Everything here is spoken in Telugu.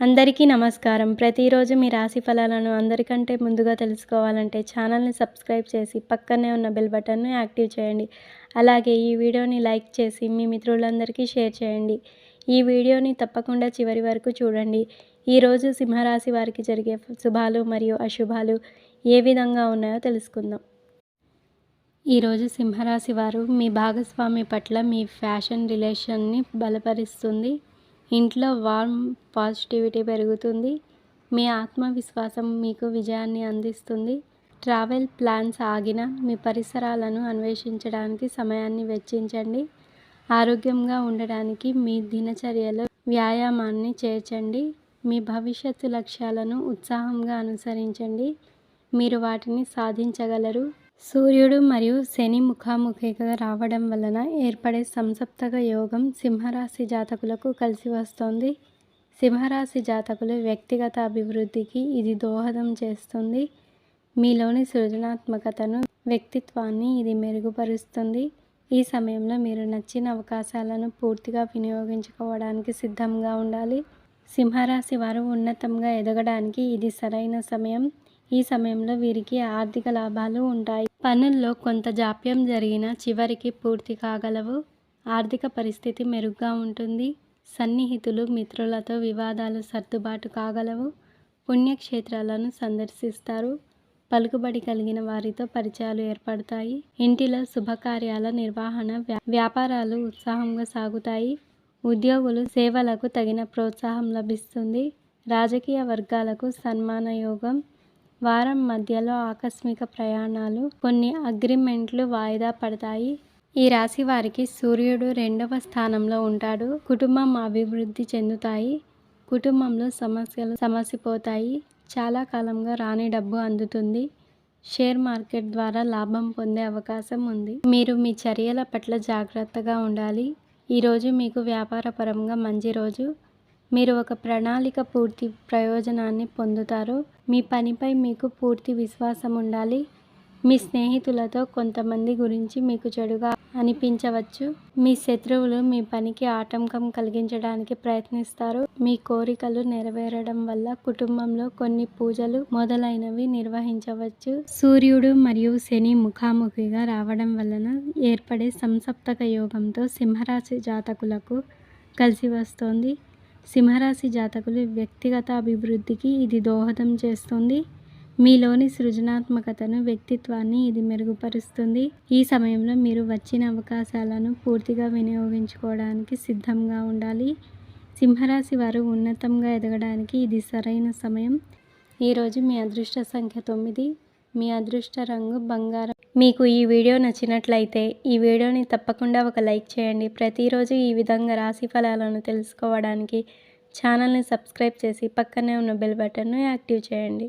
అందరికీ నమస్కారం. ప్రతిరోజు మీ రాశి ఫలాలను అందరికంటే ముందుగా తెలుసుకోవాలంటే ఛానల్ని సబ్స్క్రైబ్ చేసి పక్కనే ఉన్న బెల్ బటన్ను యాక్టివ్ చేయండి. అలాగే ఈ వీడియోని లైక్ చేసి మీ మిత్రులందరికీ షేర్ చేయండి. ఈ వీడియోని తప్పకుండా చివరి వరకు చూడండి. ఈరోజు సింహరాశి వారికి జరిగే శుభాలు మరియు అశుభాలు ఏ విధంగా ఉన్నాయో తెలుసుకుందాం. ఈరోజు సింహరాశి వారు మీ భాగస్వామి పట్ల మీ ఫ్యాషన్ రిలేషన్ని బలపరుస్తుంది. ఇంట్లో వార్మ్ పాజిటివిటీ పెరుగుతుంది. మీ ఆత్మవిశ్వాసం మీకు విజయాన్ని అందిస్తుంది. ట్రావెల్ ప్లాన్స్ ఆగిన మీ పరిసరాలను అన్వేషించడానికి సమయాన్ని వెచ్చించండి. ఆరోగ్యంగా ఉండడానికి మీ దినచర్యలో వ్యాయామాన్ని చేర్చండి. మీ భవిష్యత్తు లక్ష్యాలను ఉత్సాహంగా అనుసరించండి. మీరు వాటిని సాధించగలరు. సూర్యుడు మరియు శని ముఖాముఖిగా రావడం వలన ఏర్పడే సంసప్తక యోగం సింహరాశి జాతకులకు కలిసి వస్తోంది. సింహరాశి జాతకులు వ్యక్తిగత అభివృద్ధికి ఇది దోహదం చేస్తుంది. మీలోని సృజనాత్మకతను, వ్యక్తిత్వాన్ని ఇది మెరుగుపరుస్తుంది. ఈ సమయంలో మీరు నచ్చిన అవకాశాలను పూర్తిగా వినియోగించుకోవడానికి సిద్ధంగా ఉండాలి. సింహరాశి వారు ఉన్నతంగా ఎదగడానికి ఇది సరైన సమయం. ఈ సమయంలో వీరికి ఆర్థిక లాభాలు ఉంటాయి. పనుల్లో కొంత జాప్యం జరిగినా చివరికి పూర్తి కాగలవు. ఆర్థిక పరిస్థితి మెరుగ్గా ఉంటుంది. సన్నిహితులు, మిత్రులతో వివాదాలు సర్దుబాటు కాగలవు. పుణ్యక్షేత్రాలను సందర్శిస్తారు. పలుకుబడి కలిగిన వారితో పరిచయాలు ఏర్పడతాయి. ఇంటిలో శుభకార్యాల నిర్వహణ, వ్యాపారాలు ఉత్సాహంగా సాగుతాయి. ఉద్యోగులు సేవలకు తగిన ప్రోత్సాహం లభిస్తుంది. రాజకీయ వర్గాలకు సన్మాన యోగం. వారం మధ్యలో ఆకస్మిక ప్రయాణాలు, కొన్ని అగ్రిమెంట్లు వాయిదా పడతాయి. ఈ రాశి వారికి సూర్యుడు 2వ స్థానంలో ఉంటాడు. కుటుంబం అభివృద్ధి చెందుతాయి. కుటుంబంలో సమస్యలు సమసిపోతాయి. చాలా కాలంగా రాని డబ్బు అందుతుంది. షేర్ మార్కెట్ ద్వారా లాభం పొందే అవకాశం ఉంది. మీరు మీ చర్యల పట్ల జాగ్రత్తగా ఉండాలి. ఈరోజు మీకు వ్యాపారపరంగా మంచి రోజు. మీరు ఒక ప్రణాళిక పూర్తి ప్రయోజనాన్ని పొందుతారు. మీ పనిపై మీకు పూర్తి విశ్వాసం ఉండాలి. మీ స్నేహితులతో కొంతమంది గురించి మీకు చెడుగా అనిపించవచ్చు. మీ శత్రువులు మీ పనికి ఆటంకం కలిగించడానికి ప్రయత్నిస్తారు. మీ కోరికలు నెరవేరడం వల్ల కుటుంబంలో కొన్ని పూజలు మొదలైనవి నిర్వహించవచ్చు. సూర్యుడు మరియు శని ముఖాముఖిగా రావడం వలన ఏర్పడే సంసప్తక యోగంతో సింహరాశి జాతకులకు కలిసి వస్తోంది. సింహరాశి జాతకులు వ్యక్తిగత అభివృద్ధికి ఇది దోహదం చేస్తుంది. మీలోని సృజనాత్మకతను, వ్యక్తిత్వాన్ని ఇది మెరుగుపరుస్తుంది. ఈ సమయంలో మీరు వచ్చిన అవకాశాలను పూర్తిగా వినియోగించుకోవడానికి సిద్ధంగా ఉండాలి. సింహరాశి వారు ఉన్నతంగా ఎదగడానికి ఇది సరైన సమయం. ఈరోజు మీ అదృష్ట సంఖ్య 9. మీ అదృష్ట రంగు బంగారం. మీకు ఈ వీడియో నచ్చినట్లయితే ఈ వీడియోని తప్పకుండా ఒక లైక్ చేయండి. ప్రతిరోజు ఈ విధంగా రాశి ఫలాలను తెలుసుకోవడానికి ఛానల్ని సబ్స్క్రైబ్ చేసి పక్కనే ఉన్న బెల్ బటన్ను యాక్టివ్ చేయండి.